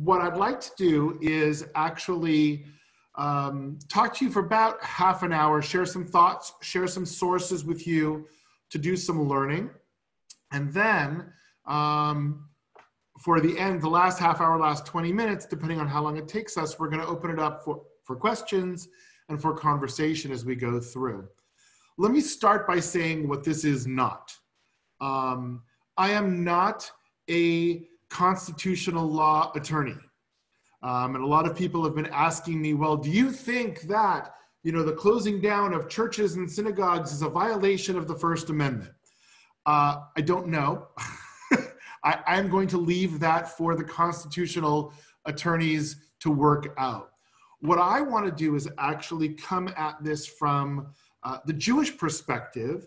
what I'd like to do is actually talk to you for about half an hour, share some thoughts, share some sources with you to do some learning. And then for the end, the last half hour, last 20 minutes, depending on how long it takes us, we're going to open it up for questions and for conversation as we go through. Let me start by saying what this is not. I am not a constitutional law attorney. And a lot of people have been asking me, well, do you think that, the closing down of churches and synagogues is a violation of the First Amendment? I don't know. I'm going to leave that for the constitutional attorneys to work out. What I want to do is actually come at this from the Jewish perspective,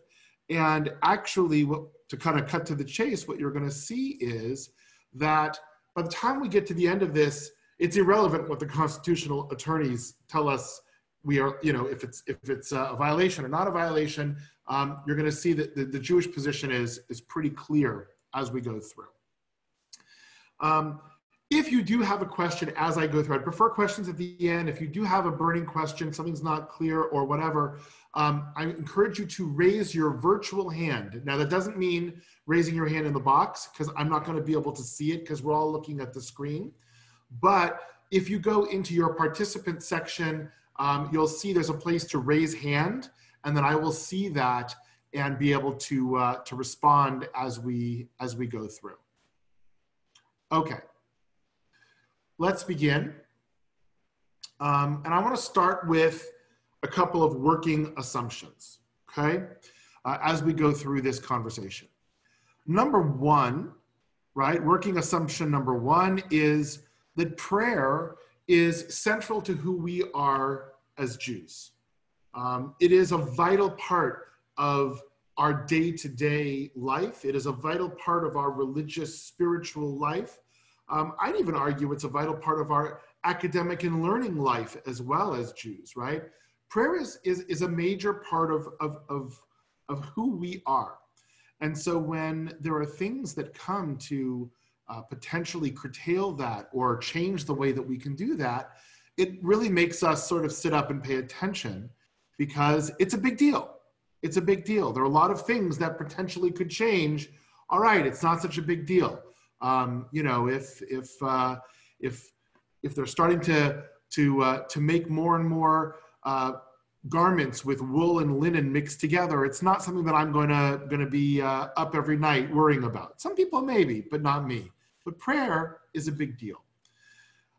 and actually, to kind of cut to the chase, what you're going to see is that by the time we get to the end of this, it's irrelevant what the constitutional attorneys tell us we are, if it's a violation or not a violation. You're going to see that the Jewish position is pretty clear as we go through. If you do have a question as I go through, I'd prefer questions at the end. If you do have a burning question, something's not clear or whatever, I encourage you to raise your virtual hand. Now, that doesn't mean raising your hand in the box, because I'm not going to be able to see it because we're all looking at the screen. But if you go into your participant section, you'll see there's a place to raise hand, and then I will see that and be able to respond as we go through. Okay. Let's begin. And I want to start with a couple of working assumptions, okay, as we go through this conversation. Number one, right, working assumption number one is that prayer is central to who we are as Jews. It is a vital part of our day-to-day life. It is a vital part of our religious, spiritual life. I'd even argue it's a vital part of our academic and learning life as well as Jews, right? Prayer is a major part of who we are. And so when there are things that come to potentially curtail that or change the way that we can do that, it really makes us sort of sit up and pay attention, because it's a big deal. It's a big deal. There are a lot of things that potentially could change. All right, it's not such a big deal. If they're starting to make more and more garments with wool and linen mixed together, it's not something that I'm going to be up every night worrying about. Some people maybe, but not me. But prayer is a big deal.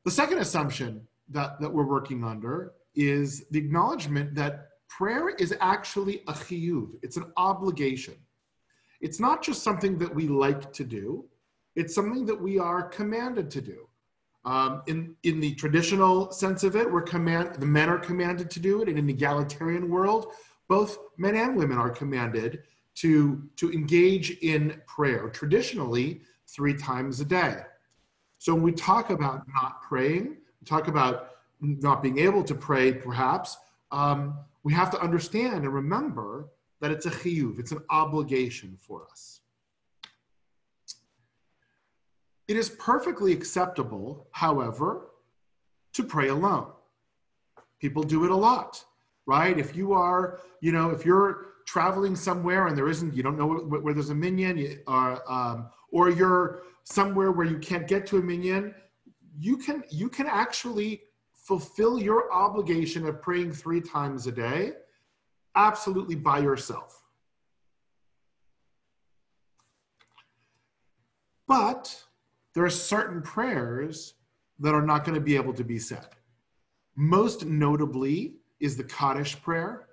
The second assumption that we're working under is the acknowledgement that prayer is actually a chiyuv. It's an obligation. It's not just something that we like to do. It's something that we are commanded to do. In the traditional sense of it, the men are commanded to do it. And in the egalitarian world, both men and women are commanded to engage in prayer, traditionally 3 times a day. So when we talk about not praying, we talk about not being able to pray, perhaps, we have to understand and remember that it's a chiyuv, it's an obligation for us. It is perfectly acceptable, however, to pray alone. People do it a lot, right? If you are, if you're traveling somewhere and you don't know where there's a minyan, or you're somewhere where you can't get to a minyan, you can actually fulfill your obligation of praying 3 times a day absolutely by yourself. But there are certain prayers that are not going to be able to be said. Most notably is the Kaddish prayer.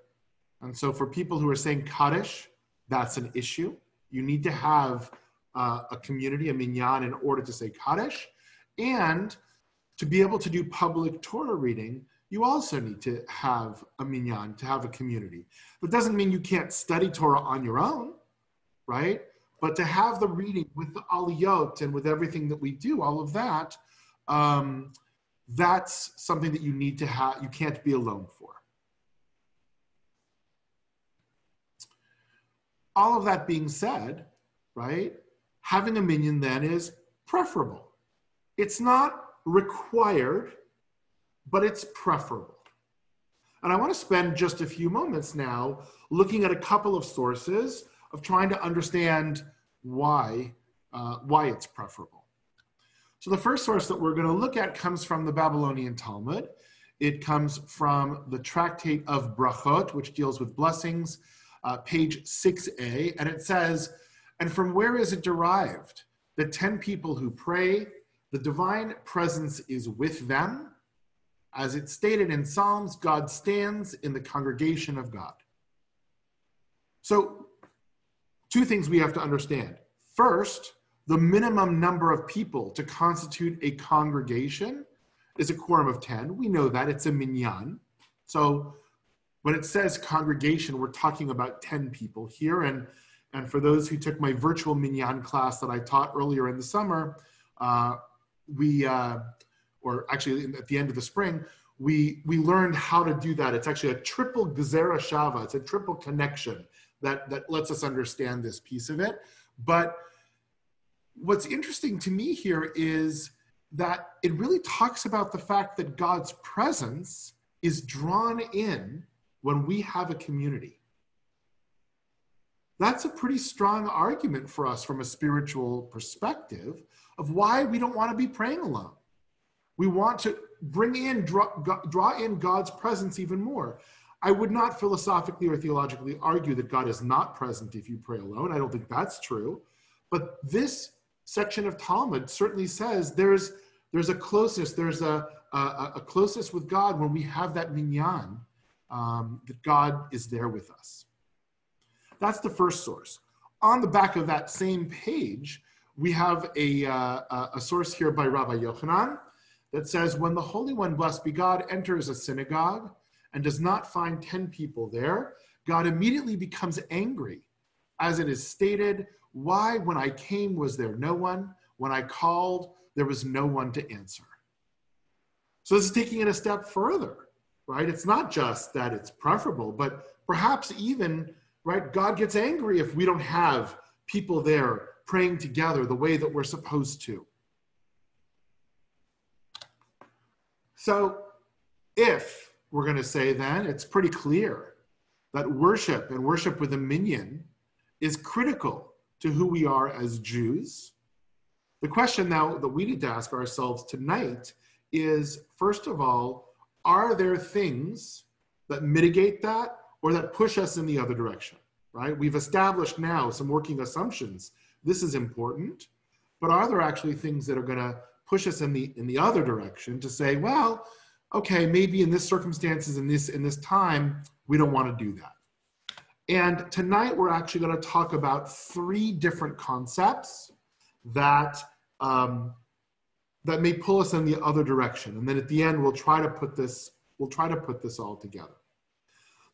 And so for people who are saying Kaddish, that's an issue. You need to have a community, a minyan, in order to say Kaddish. And to be able to do public Torah reading, you also need to have a minyan, to have a community. That doesn't mean you can't study Torah on your own, right? But to have the reading with the aliyot and with everything that we do, all of that, that's something that you need to have, you can't be alone for. All of that being said, right, having a minyan then is preferable. It's not required, but it's preferable. And I want to spend just a few moments now looking at a couple of sources of trying to understand why it's preferable. So the first source that we're going to look at comes from the Babylonian Talmud. It comes from the Tractate of Brachot, which deals with blessings, page 6a, and it says, "And from where is it derived? The 10 people who pray, the divine presence is with them. As it's stated in Psalms, God stands in the congregation of God." So, two things we have to understand. First, the minimum number of people to constitute a congregation is a quorum of 10. We know that, it's a minyan. So when it says congregation, we're talking about 10 people here. And for those who took my virtual minyan class that I taught earlier in the summer, or actually at the end of the spring, we learned how to do that. It's actually a triple gezerah shava. It's a triple connection that lets us understand this piece of it. But what's interesting to me here is that it really talks about the fact that God's presence is drawn in when we have a community. That's a pretty strong argument for us from a spiritual perspective of why we don't want to be praying alone. We want to draw in God's presence even more. I would not philosophically or theologically argue that God is not present if you pray alone. I don't think that's true. But this section of Talmud certainly says there's a closeness, there's a closeness with God when we have that minyan, that God is there with us. That's the first source. On the back of that same page, we have a source here by Rabbi Yochanan that says, "When the Holy One, blessed be God, enters a synagogue and does not find 10 people there, God immediately becomes angry. As it is stated, why, when I came, was there no one? When I called, there was no one to answer." So this is taking it a step further, right? It's not just that it's preferable, but perhaps even, right, God gets angry if we don't have people there praying together the way that we're supposed to. So if we're going to say then, it's pretty clear that worship and worship with a minyan is critical to who we are as Jews. The question now that we need to ask ourselves tonight is, first of all, are there things that mitigate that or that push us in the other direction, right? We've established now some working assumptions. This is important, but are there actually things that are going to push us in the other direction to say, well, okay, maybe in this circumstances, in this time, we don't want to do that. And tonight we're actually going to talk about 3 different concepts that may pull us in the other direction. And then at the end, we'll try to put this all together.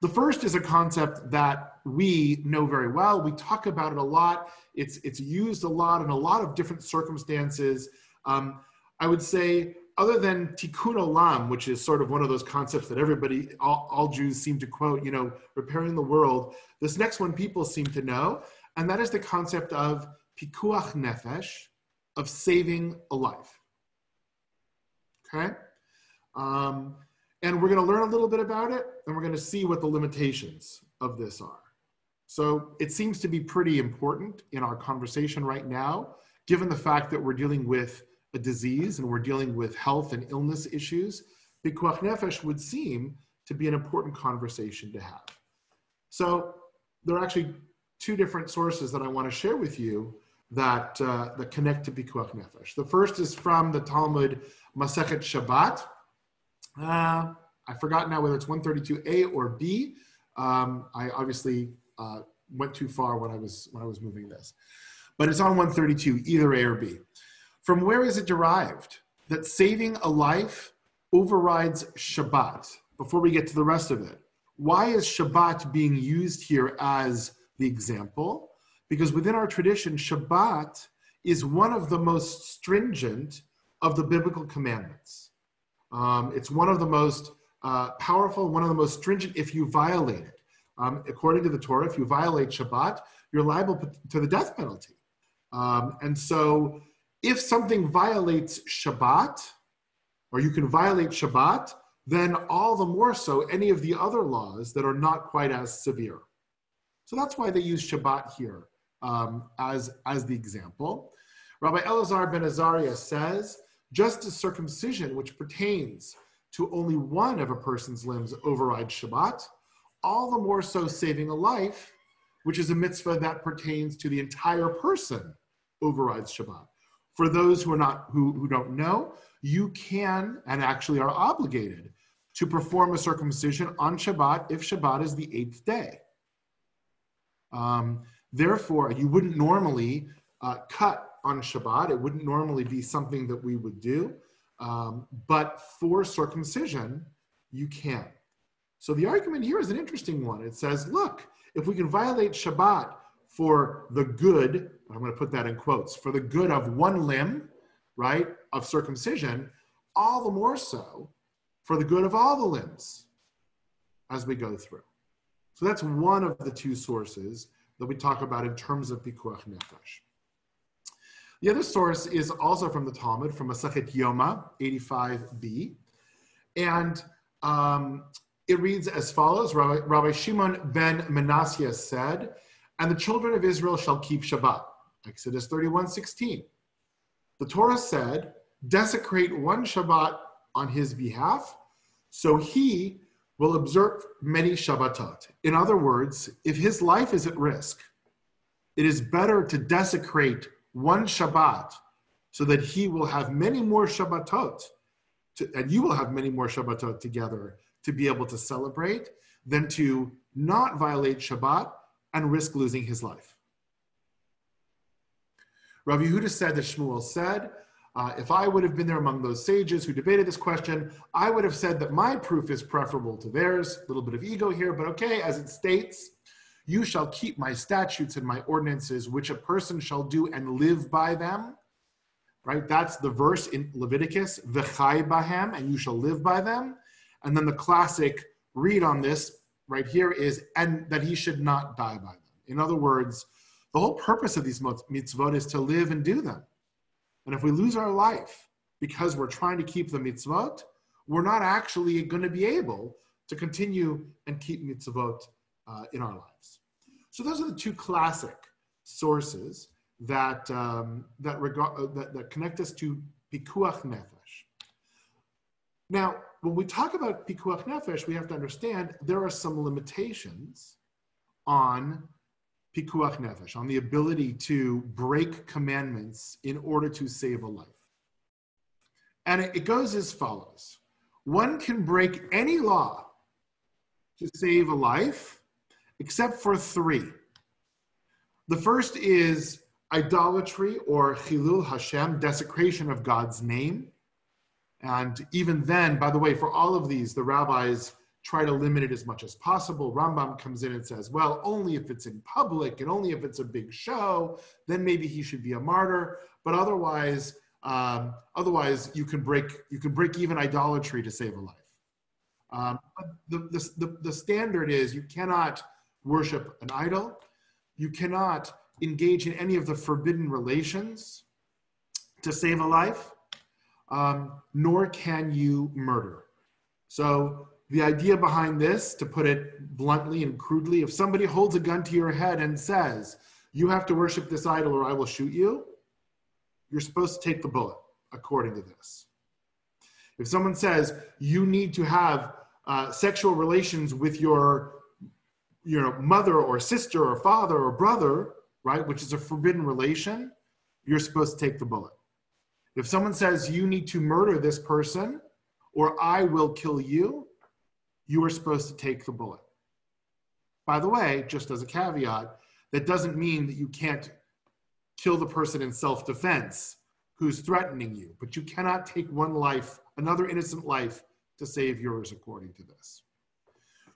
The first is a concept that we know very well. We talk about it a lot. It's used a lot in a lot of different circumstances. I would say, other than tikkun olam, which is sort of one of those concepts that everybody, all Jews seem to quote, repairing the world, this next one people seem to know, and that is the concept of pikuach nefesh, of saving a life. Okay? And we're going to learn a little bit about it, and we're going to see what the limitations of this are. So it seems to be pretty important in our conversation right now, given the fact that we're dealing with a disease and we're dealing with health and illness issues. Pikuach nefesh would seem to be an important conversation to have. So there are actually 2 different sources that I want to share with you that connect to Pikuach nefesh. The first is from the Talmud Masechet Shabbat. I forgot now whether it's 132a or b. I obviously went too far when I was moving this, but it's on 132, either a or b. From where is it derived that saving a life overrides Shabbat? Before we get to the rest of it, why is Shabbat being used here as the example? Because within our tradition, Shabbat is one of the most stringent of the biblical commandments. It's one of the most powerful, one of the most stringent if you violate it. According to the Torah, if you violate Shabbat, you're liable to the death penalty. And so if something violates Shabbat, or you can violate Shabbat, then all the more so any of the other laws that are not quite as severe. So that's why they use Shabbat here as the example. Rabbi Elazar ben Azariah says, just as circumcision, which pertains to only one of a person's limbs, overrides Shabbat, all the more so saving a life, which is a mitzvah that pertains to the entire person, overrides Shabbat. For those who don't know, you can and actually are obligated to perform a circumcision on Shabbat if Shabbat is the 8th day. Therefore, you wouldn't normally cut on Shabbat. It wouldn't normally be something that we would do. But for circumcision, you can. So the argument here is an interesting one. It says, look, if we can violate Shabbat for the good, I'm going to put that in quotes, for the good of one limb, right, of circumcision, all the more so for the good of all the limbs as we go through. So that's one of the two sources that we talk about in terms of Pikuach Nefesh. The other source is also from the Talmud, from Masechet Yoma, 85b. And it reads as follows. Rabbi Shimon ben Manasseh said, and the children of Israel shall keep Shabbat. Exodus 31:16. The Torah said, desecrate one Shabbat on his behalf, so he will observe many Shabbatot. In other words, if his life is at risk, it is better to desecrate one Shabbat so that he will have many more Shabbatot, and you will have many more Shabbatot together to be able to celebrate, than to not violate Shabbat and risk losing his life. Rav Yehuda said that Shmuel said, if I would have been there among those sages who debated this question, I would have said that my proof is preferable to theirs. A little bit of ego here, but okay, as it states, you shall keep my statutes and my ordinances, which a person shall do and live by them. Right? That's the verse in Leviticus, v'chai bahem, and you shall live by them. And then the classic read on this right here is, and that he should not die by them. In other words, the whole purpose of these mitzvot is to live and do them. And if we lose our life because we're trying to keep the mitzvot, we're not actually going to be able to continue and keep mitzvot in our lives. So those are the two classic sources that connect us to Pikuach Nefesh. Now, when we talk about Pikuach Nefesh, we have to understand there are some limitations on Pikuach Nefesh, on the ability to break commandments in order to save a life. And it goes as follows. One can break any law to save a life, except for three. The first is idolatry or Chilul Hashem, desecration of God's name. And even then, by the way, for all of these, the rabbis try to limit it as much as possible. Rambam comes in and says, well, only if it's in public and only if it's a big show, then maybe he should be a martyr. But otherwise you can break even idolatry to save a life. The standard is you cannot worship an idol. You cannot engage in any of the forbidden relations to save a life, nor can you murder. So the idea behind this, to put it bluntly and crudely, if somebody holds a gun to your head and says, you have to worship this idol or I will shoot you, you're supposed to take the bullet, according to this. If someone says, you need to have sexual relations with your mother or sister or father or brother, right, which is a forbidden relation, you're supposed to take the bullet. If someone says, you need to murder this person or I will kill you, you are supposed to take the bullet. By the way, just as a caveat, that doesn't mean that you can't kill the person in self-defense who's threatening you, but you cannot take one life, another innocent life, to save yours according to this.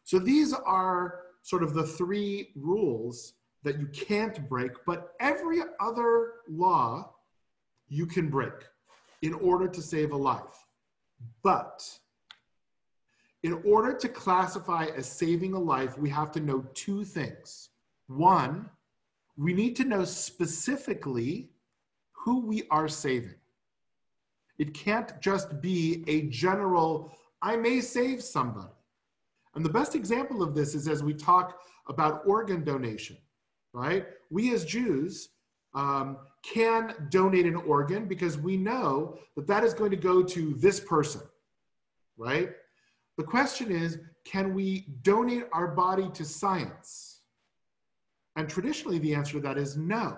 So these are sort of the three rules that you can't break, but every other law you can break in order to save a life. But in order to classify as saving a life, we have to know two things. One, we need to know specifically who we are saving. It can't just be a general, I may save somebody. And the best example of this is as we talk about organ donation, right? We as Jews can donate an organ because we know that that is going to go to this person, right? The question is, can we donate our body to science? And traditionally, the answer to that is no.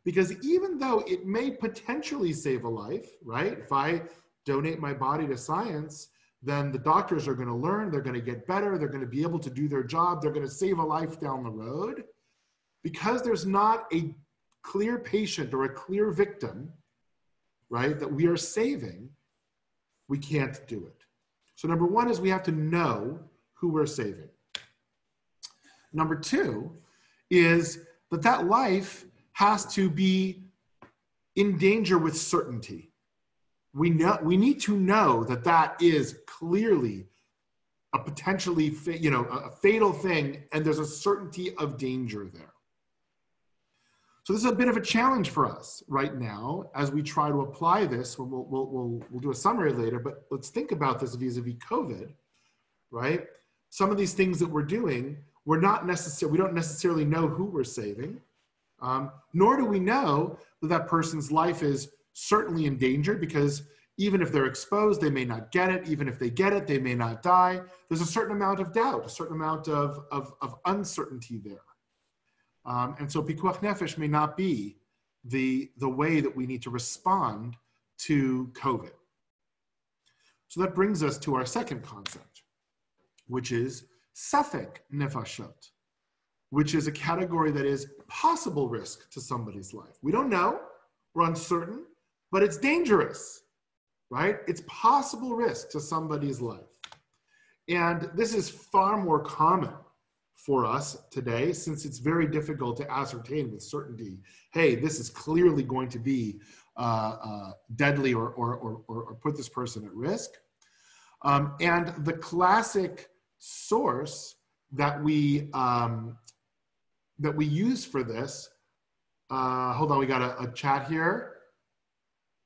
Because even though it may potentially save a life, right? If I donate my body to science, then the doctors are going to learn, they're going to get better, they're going to be able to do their job, they're going to save a life down the road. Because there's not a clear patient or a clear victim, right, that we are saving, we can't do it. So number one is we have to know who we're saving. Number two is that life has to be in danger with certainty. We need to know that that is clearly a potentially, a fatal thing, and there's a certainty of danger there. So this is a bit of a challenge for us right now as we try to apply this. We'll do a summary later, but let's think about this vis-a-vis COVID, right? Some of these things that we're doing, we don't necessarily know who we're saving, nor do we know that that person's life is certainly in danger, because even if they're exposed, they may not get it. Even if they get it, they may not die. There's a certain amount of doubt, a certain amount of uncertainty there. And so pikuach nefesh may not be the way that we need to respond to COVID. So that brings us to our second concept, which is Safek Nefashot, which is a category that is possible risk to somebody's life. We don't know, we're uncertain, but it's dangerous, right? It's possible risk to somebody's life. And this is far more common for us today, since it's very difficult to ascertain with certainty, hey, this is clearly going to be deadly or put this person at risk. And the classic source that we use for this, hold on, we got a chat here.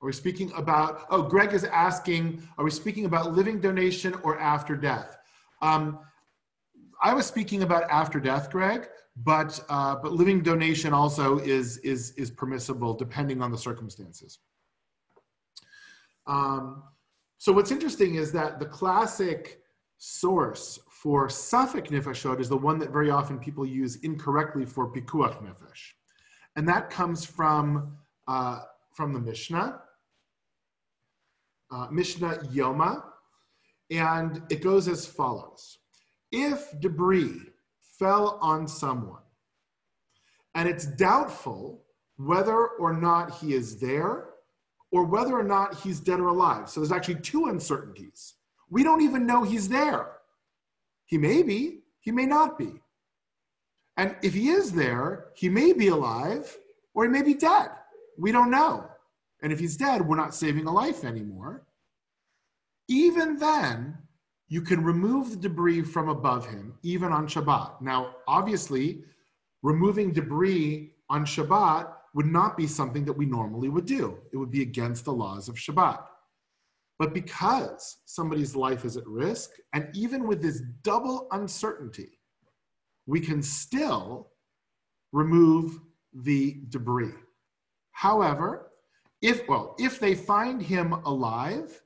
Are we speaking about, Greg is asking, are we speaking about living donation or after death? I was speaking about after death, Greg, but living donation also is permissible depending on the circumstances. So what's interesting is that the classic source for Safek Nefashot is the one that very often people use incorrectly for pikuach nefesh. And that comes from the Mishnah, Mishnah Yoma, and it goes as follows. If debris fell on someone and it's doubtful whether or not he is there or whether or not he's dead or alive. So there's actually two uncertainties. We don't even know he's there. He may be, he may not be. And if he is there, he may be alive or he may be dead. We don't know. And if he's dead, we're not saving a life anymore. Even then, you can remove the debris from above him, even on Shabbat. Now, obviously, removing debris on Shabbat would not be something that we normally would do. It would be against the laws of Shabbat. But because somebody's life is at risk, and even with this double uncertainty, we can still remove the debris. However, if they find him alive,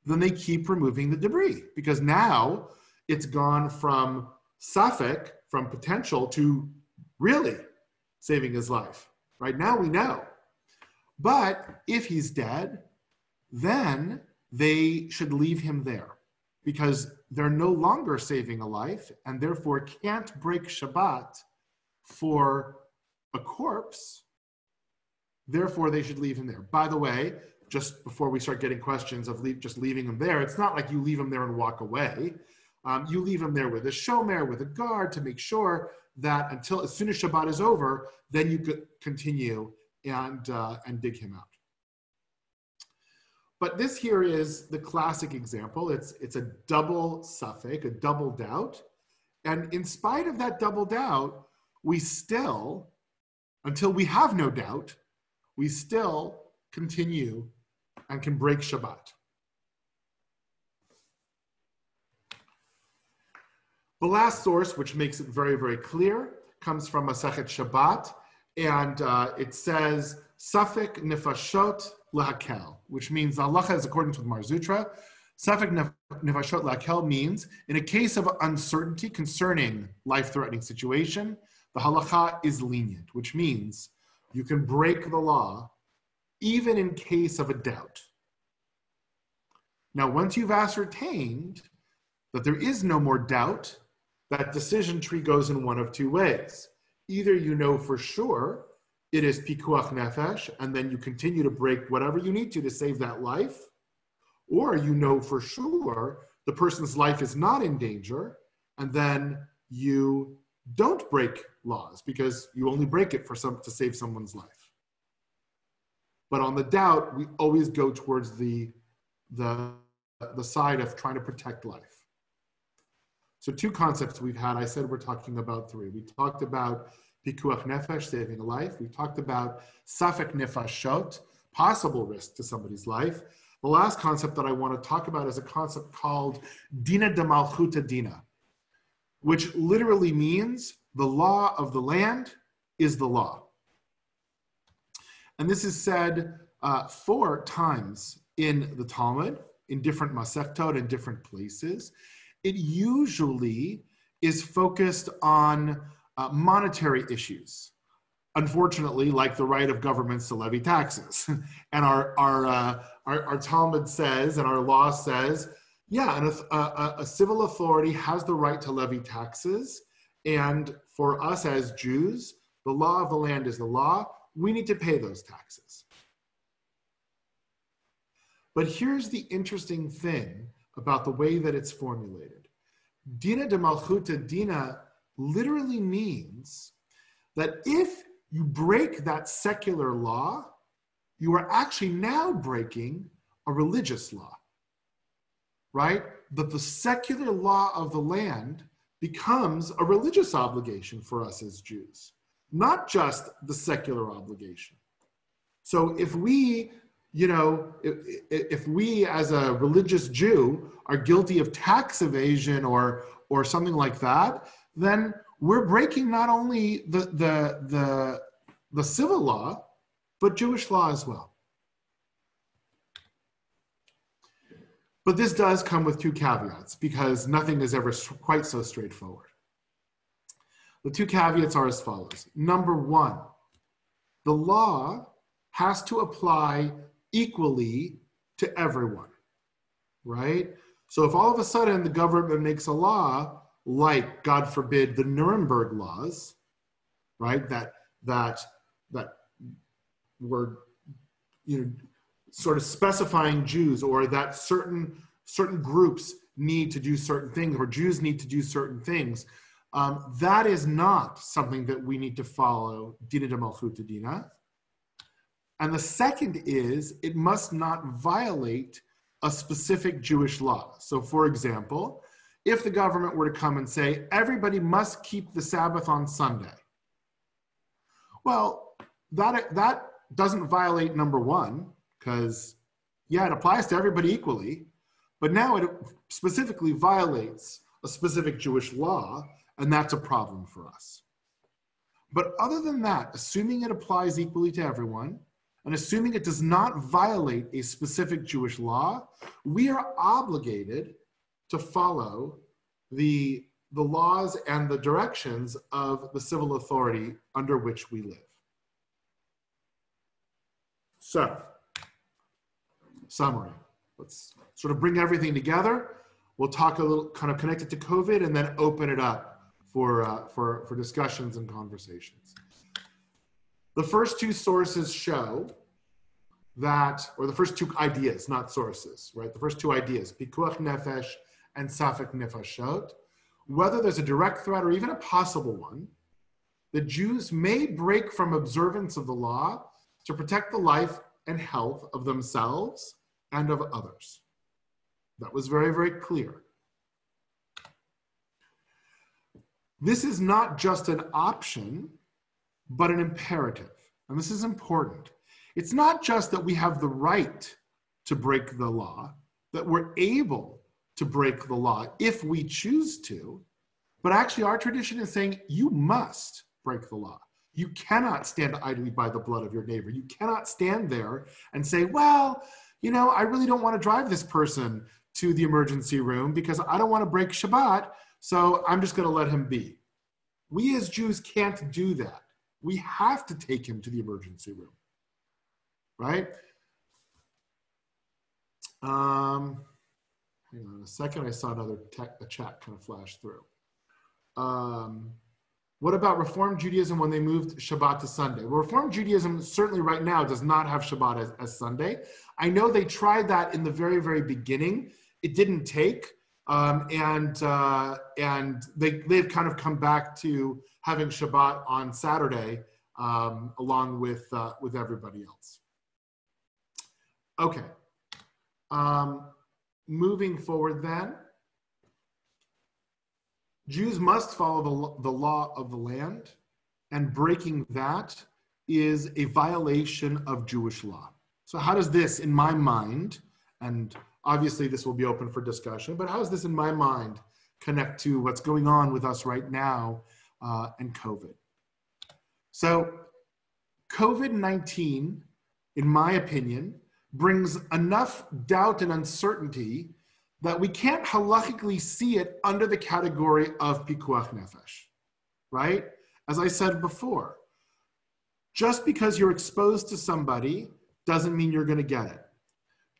then they keep removing the debris, because now it's gone from Safek, from potential, to really saving his life. Right now we know. But if he's dead, then they should leave him there, because they're no longer saving a life and therefore can't break Shabbat for a corpse. Therefore, they should leave him there. By the way, just before we start getting questions of just leaving him there, it's not like you leave him there and walk away. You leave him there with a shomer, with a guard, to make sure that as soon as Shabbat is over, then you could continue and dig him out. But this here is the classic example. It's a double Safek, a double doubt. And in spite of that double doubt, we still, until we have no doubt, we still continue and can break Shabbat. The last source, which makes it very, very clear, comes from Masechet Shabbat, and it says, Safek Nefashot Lahakel, which means the halacha is according to the Mar Zutra. Safek Nefashot Lahakel means, in a case of uncertainty concerning life-threatening situation, the halacha is lenient, which means you can break the law even in case of a doubt. Now, once you've ascertained that there is no more doubt, that decision tree goes in one of two ways. Either you know for sure it is pikuach nefesh, and then you continue to break whatever you need to save that life, or you know for sure the person's life is not in danger, and then you don't break laws because you only break it to save someone's life. But on the doubt, we always go towards the side of trying to protect life. So two concepts we've had. I said we're talking about three. We talked about pikuach nefesh, saving a life. We talked about safek nefashot, possible risk to somebody's life. The last concept that I want to talk about is a concept called Dina Demalkhuta Dina, which literally means the law of the land is the law. And this is said 4 times in the Talmud, in different masechtot, in different places. It usually is focused on monetary issues. Unfortunately, like the right of governments to levy taxes. And our Talmud says, and our law says, yeah, and a civil authority has the right to levy taxes. And for us as Jews, the law of the land is the law. We need to pay those taxes. But here's the interesting thing about the way that it's formulated. Dina Demalkhuta Dina literally means that if you break that secular law, you are actually now breaking a religious law, right? That the secular law of the land becomes a religious obligation for us as Jews, not just the secular obligation. So if we, if we as a religious Jew are guilty of tax evasion or something like that, then we're breaking not only the civil law, but Jewish law as well. But this does come with 2 caveats because nothing is ever quite so straightforward. The 2 caveats are as follows. Number 1, the law has to apply equally to everyone, right? So if all of a sudden the government makes a law like, God forbid, the Nuremberg laws, right, that were, sort of specifying Jews, or that certain groups need to do certain things, or Jews need to do certain things, that is not something that we need to follow Dina Demalkhuta Dina. And the second is, it must not violate a specific Jewish law. So for example, if the government were to come and say, everybody must keep the Sabbath on Sunday, well, that doesn't violate number 1, because, yeah, it applies to everybody equally, but now it specifically violates a specific Jewish law, and that's a problem for us. But other than that, assuming it applies equally to everyone, and assuming it does not violate a specific Jewish law, we are obligated to follow the laws and the directions of the civil authority under which we live. So, summary. Let's sort of bring everything together. We'll talk a little, kind of connected to COVID, and then open it up for discussions and conversations. The first 2 sources show that, or the first 2 ideas, not sources, right? The first 2 ideas, pikuach nefesh and safek nefashot, whether there's a direct threat or even a possible one, the Jews may break from observance of the law to protect the life and health of themselves and of others. That was very, very clear. This is not just an option, but an imperative. And this is important. It's not just that we have the right to break the law, that we're able to break the law if we choose to, but actually our tradition is saying you must break the law. You cannot stand idly by the blood of your neighbor. You cannot stand there and say, well, I really don't want to drive this person to the emergency room because I don't want to break Shabbat, so I'm just going to let him be. We as Jews can't do that. We have to take him to the emergency room, right? Hang on a second. I saw another a chat kind of flash through. What about Reform Judaism when they moved Shabbat to Sunday? Well, Reform Judaism certainly right now does not have Shabbat as Sunday. I know they tried that in the very, very beginning. It didn't take, and they've kind of come back to having Shabbat on Saturday along with everybody else. Okay. Moving forward then, Jews must follow the law of the land, and breaking that is a violation of Jewish law. So how does this, in my mind, and obviously this will be open for discussion, but how does this in my mind connect to what's going on with us right now and COVID? So COVID-19, in my opinion, brings enough doubt and uncertainty that we can't halakhically see it under the category of pikuach nefesh, right? As I said before, just because you're exposed to somebody doesn't mean you're going to get it.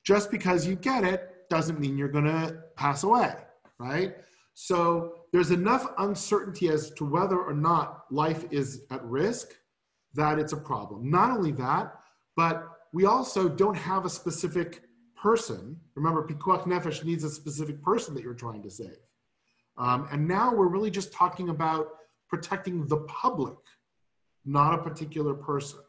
Just because you get it doesn't mean you're going to pass away, right? So there's enough uncertainty as to whether or not life is at risk that it's a problem. Not only that, but we also don't have a specific person. Remember, pikuach nefesh needs a specific person that you're trying to save. And now we're really just talking about protecting the public, not a particular person.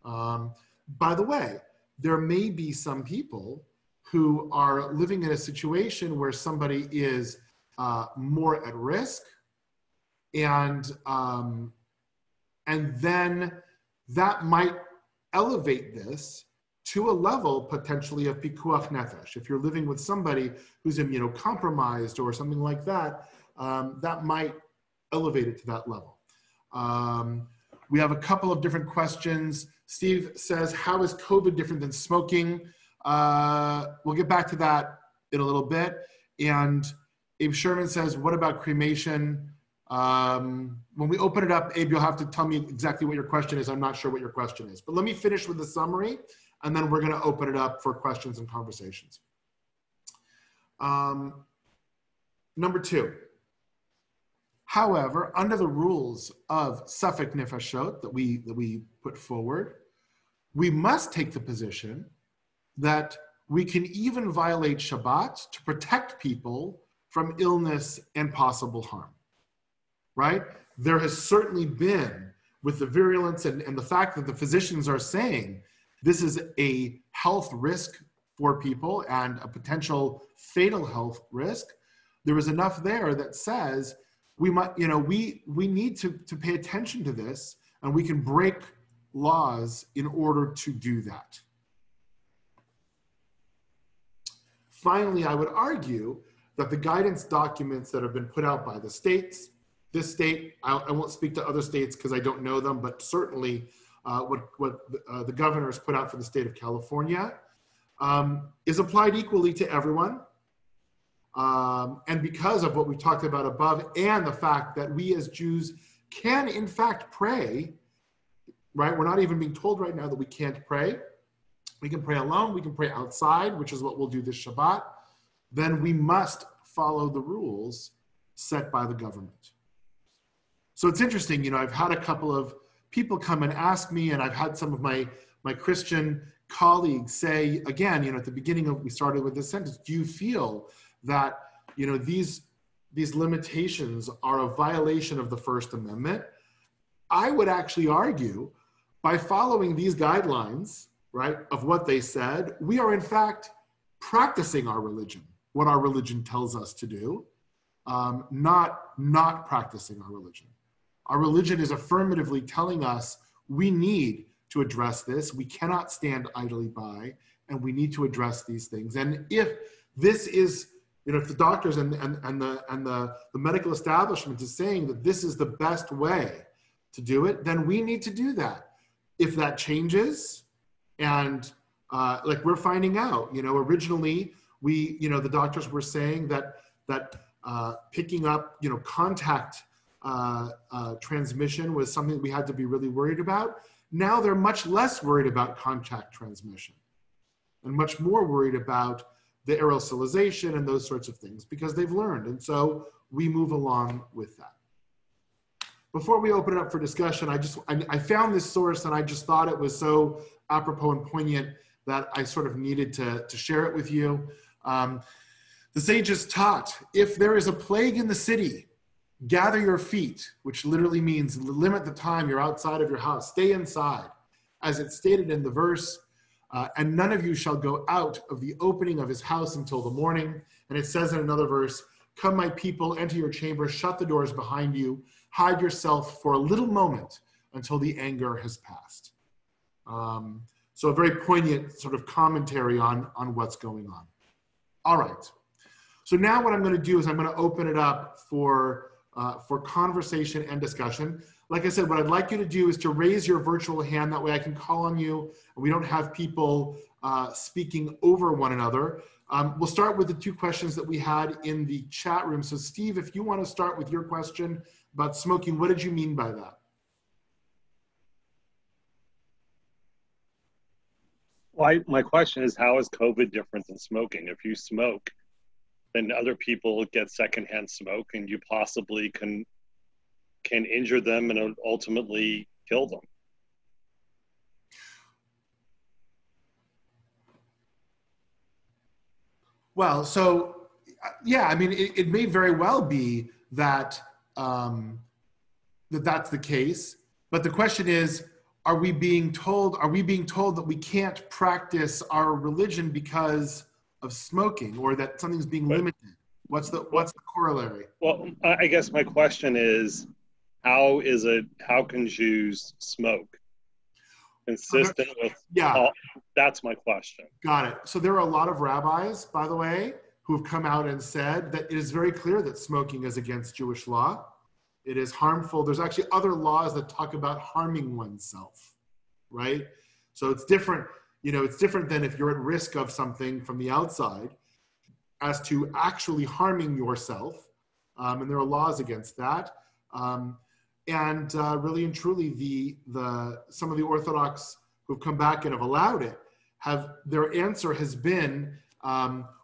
By the way, there may be some people who are living in a situation where somebody is more at risk, and then that might elevate this to a level potentially of pikuach nefesh. If you're living with somebody who's immunocompromised or something like that, that might elevate it to that level. We have a couple of different questions. Steve says, how is COVID different than smoking? We'll get back to that in a little bit. And Abe Sherman says, what about cremation? When we open it up, Abe, you'll have to tell me exactly what your question is. I'm not sure what your question is. But let me finish with the summary, and then we're going to open it up for questions and conversations. Number 2. However, under the rules of Safek Nefashot that we put forward, we must take the position that we can even violate Shabbat to protect people from illness and possible harm, right? There has certainly been, with the virulence and the fact that the physicians are saying this is a health risk for people and a potential fatal health risk, there is enough there that says we might, we need to pay attention to this, and we can break laws in order to do that. Finally, I would argue that the guidance documents that have been put out by the states, this state, I won't speak to other states because I don't know them, but certainly what the governor has put out for the state of California is applied equally to everyone. And because of what we talked about above and the fact that we as Jews can in fact pray, right? We're not even being told right now that we can't pray. We can pray alone, we can pray outside, which is what we'll do this Shabbat. Then we must follow the rules set by the government. So it's interesting, I've had a couple of people come and ask me, and I've had some of my Christian colleagues say, again, at the beginning we started with this sentence, do you feel that, these limitations are a violation of the First Amendment? I would actually argue by following these guidelines, right, of what they said, we are in fact practicing our religion, what our religion tells us to do, not practicing our religion. Our religion is affirmatively telling us we need to address this. We cannot stand idly by, and we need to address these things. And if this is, if the doctors and the medical establishment is saying that this is the best way to do it, then we need to do that. If that changes, and like we're finding out, originally the doctors were saying that picking up, contact transmission was something we had to be really worried about. Now they're much less worried about contact transmission and much more worried about the aerosolization and those sorts of things because they've learned. And so we move along with that. Before we open it up for discussion, I found this source and I just thought it was so apropos and poignant that I sort of needed to share it with you. The sages taught, if there is a plague in the city, gather your feet, which literally means limit the time you're outside of your house. Stay inside, as it's stated in the verse, and none of you shall go out of the opening of his house until the morning. And it says in another verse, come my people, enter your chamber, shut the doors behind you, hide yourself for a little moment until the anger has passed. So a very poignant sort of commentary on what's going on. All right. So now what I'm going to do is I'm going to open it up for conversation and discussion. Like I said, what I'd like you to do is to raise your virtual hand. That way I can call on you and we don't have people speaking over one another. We'll start with the two questions that we had in the chat room. So Steve, if you want to start with your question about smoking, what did you mean by that? Well, my question is, how is COVID different than smoking? If you smoke, then other people get secondhand smoke and you possibly can injure them and ultimately kill them. Well, so yeah, I mean, it may very well be that that's the case, but the question is, are we being told that we can't practice our religion because of smoking, or that something's being limited? What's the corollary? Well, I guess my question is, how can Jews smoke consistent with? Yeah, that's my question. Got it. So there are a lot of rabbis, by the way, who have come out and said that it is very clear that smoking is against Jewish law. It is harmful. There's actually other laws that talk about harming oneself, right? So it's different. It's different than if you're at risk of something from the outside as to actually harming yourself. And there are laws against that. And really and truly, some of the Orthodox who've come back and have allowed it, their answer has been,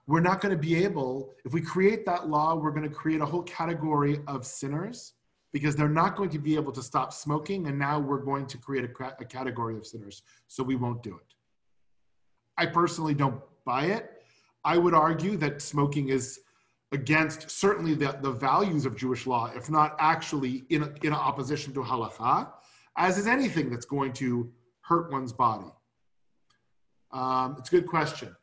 we're not going to be able, if we create that law, we're going to create a whole category of sinners because they're not going to be able to stop smoking. And now we're going to create a category of sinners. So we won't do it. I personally don't buy it. I would argue that smoking is against certainly the values of Jewish law, if not actually in opposition to halakha, as is anything that's going to hurt one's body. It's a good question.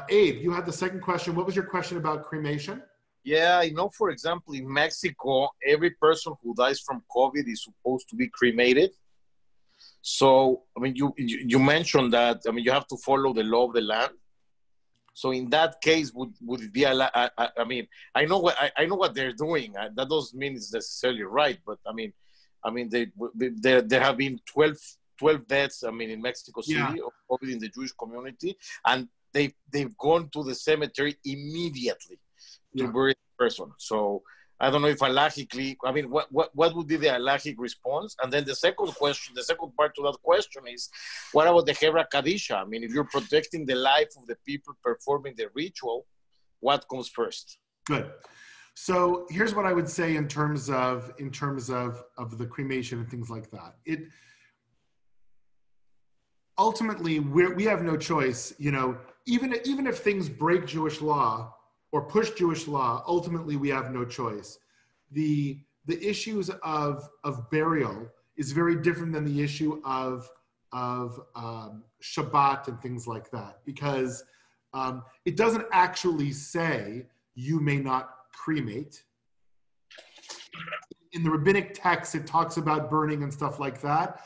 Abe, you had the second question. What was your question about cremation? Yeah, I know, for example, in Mexico, every person who dies from COVID is supposed to be cremated. So, I mean, you mentioned that, I mean, you have to follow the law of the land. So in that case, would it be I mean, I know what they're doing. That doesn't mean it's necessarily right, but I mean, there have been 12 deaths. I mean, in Mexico City, of COVID in the Jewish community, and they've gone to the cemetery immediately to bury the person. So I don't know if halachically, I mean, what would be the halachic response? And then the second part to that question is, what about the Hebra Kadisha? I mean, if you're protecting the life of the people performing the ritual, what comes first? Good. So here's what I would say in terms of the cremation and things like that. Ultimately, we have no choice. Even if things break Jewish law or push Jewish law, ultimately we have no choice. The issues of burial is very different than the issue of Shabbat and things like that, because it doesn't actually say you may not cremate. In the rabbinic text, it talks about burning and stuff like that.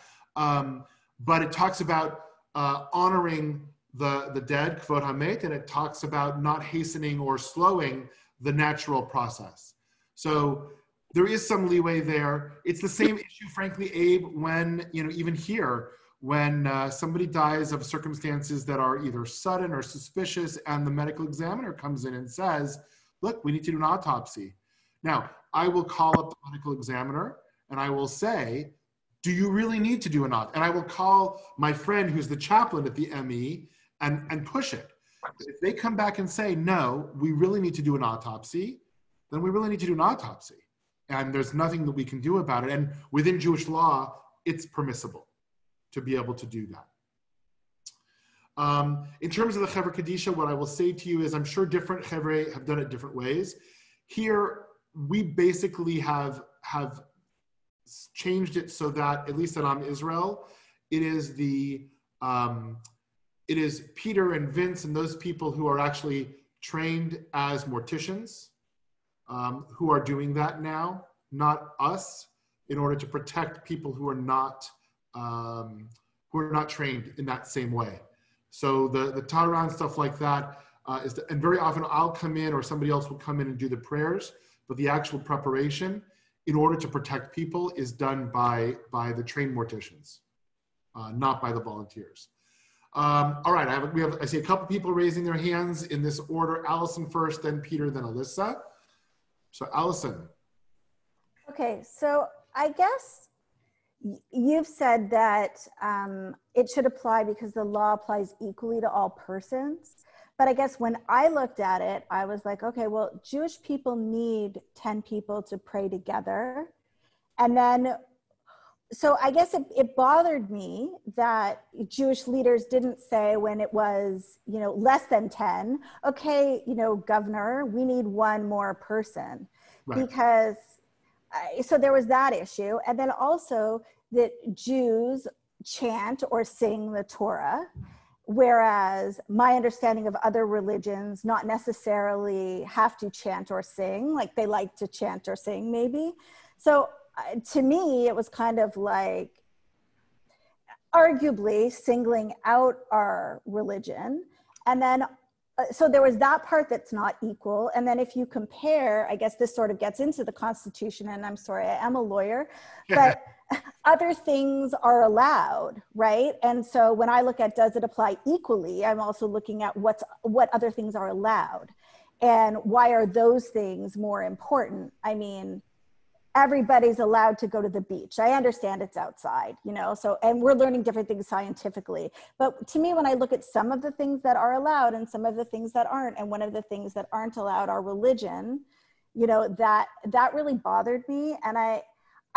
but it talks about honoring the dead, kvod hamet, and it talks about not hastening or slowing the natural process. So there is some leeway there. It's the same issue, frankly, Abe, when, even here, when somebody dies of circumstances that are either sudden or suspicious, and the medical examiner comes in and says, look, we need to do an autopsy. Now, I will call up the medical examiner and I will say, do you really need to do an autopsy? And I will call my friend who's the chaplain at the ME and push it. If they come back and say, no, we really need to do an autopsy, then we really need to do an autopsy. And there's nothing that we can do about it. And within Jewish law, it's permissible to be able to do that. In terms of the Chevra Kadisha, what I will say to you is I'm sure different Chevra have done it different ways. Here, we basically have changed it so that, at least at Am Israel, it is Peter and Vince and those people who are actually trained as morticians who are doing that now, not us, in order to protect people who are not trained in that same way. So the Torah and stuff like that and very often I'll come in or somebody else will come in and do the prayers, but the actual preparation in order to protect people is done by the trained morticians, not by the volunteers. All right, I see a couple people raising their hands in this order. Allison first, then Peter, then Alyssa. So Allison. Okay, so I guess you've said that it should apply because the law applies equally to all persons. But I guess when I looked at it, I was like, okay, well, Jewish people need 10 people to pray together. And then, so I guess it bothered me that Jewish leaders didn't say when it was, less than 10, okay, governor, we need one more person. Right. Because, so there was that issue. And then also that Jews chant or sing the Torah, whereas my understanding of other religions not necessarily have to chant or sing, like they like to chant or sing maybe. So to me, it was kind of like arguably singling out our religion. And then, so there was that part that's not equal. And then if you compare, I guess this sort of gets into the Constitution, and I'm sorry, I am a lawyer, but other things are allowed, right? And so when I look at does it apply equally, I'm also looking at what other things are allowed and why are those things more important? I mean, everybody's allowed to go to the beach. I understand it's outside, so, and we're learning different things scientifically. But to me, when I look at some of the things that are allowed and some of the things that aren't, and one of the things that aren't allowed are religion, that really bothered me. And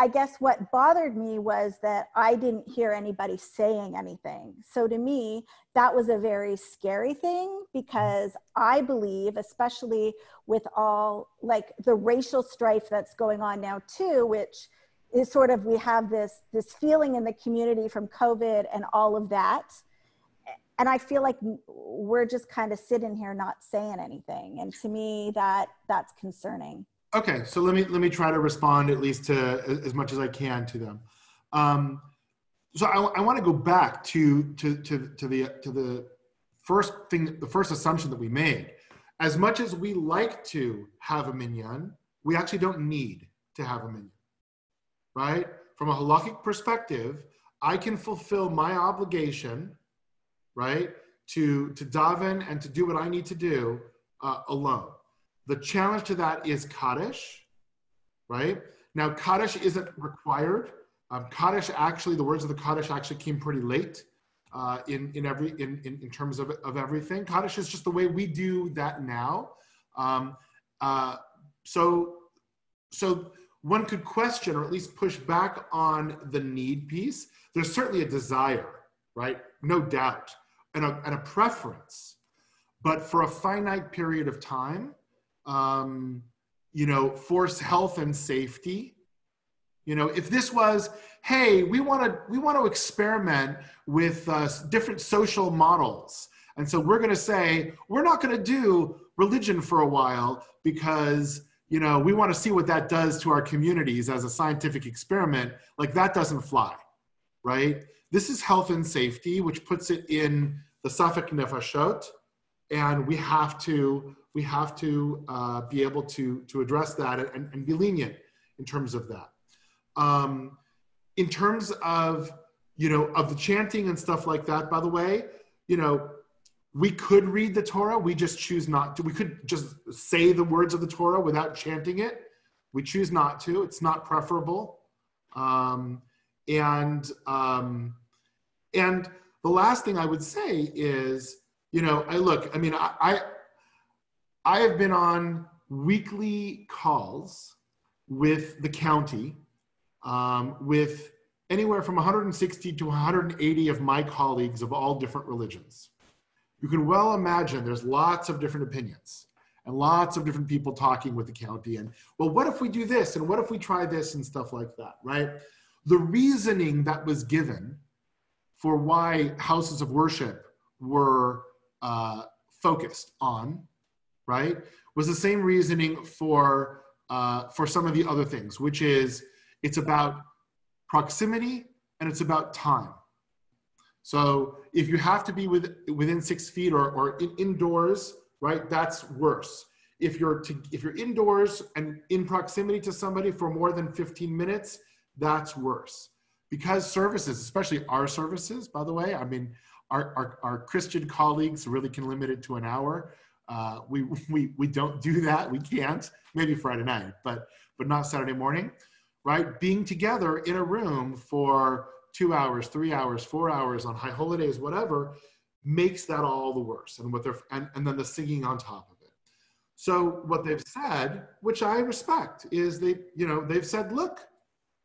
I guess what bothered me was that I didn't hear anybody saying anything. So to me, that was a very scary thing because I believe, especially with all like the racial strife that's going on now too, which is sort of, we have this feeling in the community from COVID and all of that. And I feel like we're just kind of sitting here not saying anything. And to me, that's concerning. Okay, so let me try to respond at least to as much as I can to them. So I want to go back to the first thing, the first assumption that we made. As much as we like to have a minyan, we actually don't need to have a minyan, right? From a halakhic perspective, I can fulfill my obligation, right, to daven and to do what I need to do alone. The challenge to that is Kaddish, right? Now, Kaddish isn't required. Kaddish actually, the words of the Kaddish actually came pretty late in terms of everything. Kaddish is just the way we do that now. So one could question or at least push back on the need piece. There's certainly a desire, right? No doubt, and a preference. But for a finite period of time, for health and safety, if this was, hey, we want to experiment with different social models. And so we're going to say, we're not going to do religion for a while because, we want to see what that does to our communities as a scientific experiment. Like that doesn't fly, right? this is health and safety, which puts it in the Safek Nefashot, and we have to be able to address that and be lenient in terms of that. In terms of, of the chanting and stuff like that, by the way, we could read the Torah, we just choose not to. We could just say the words of the Torah without chanting it. We choose not to. It's not preferable. And the last thing I would say is, I have been on weekly calls with the county, with anywhere from 160 to 180 of my colleagues of all different religions. You can well imagine there's lots of different opinions and lots of different people talking with the county and, well, what if we do this? And what if we try this and stuff like that, right? The reasoning that was given for why houses of worship were focused on, right, was the same reasoning for some of the other things, which is it's about proximity and it's about time. So if you have to be within 6 feet or indoors, right, that's worse. If you're indoors and in proximity to somebody for more than 15 minutes, that's worse. Because services, especially our services, by the way, our Christian colleagues really can limit it to an hour. We don't do that. We can't. Maybe Friday night, but not Saturday morning, right? Being together in a room for 2 hours, 3 hours, 4 hours on high holidays, whatever, makes that all the worse. And and then the singing on top of it. So what they've said, which I respect, is they've said, look,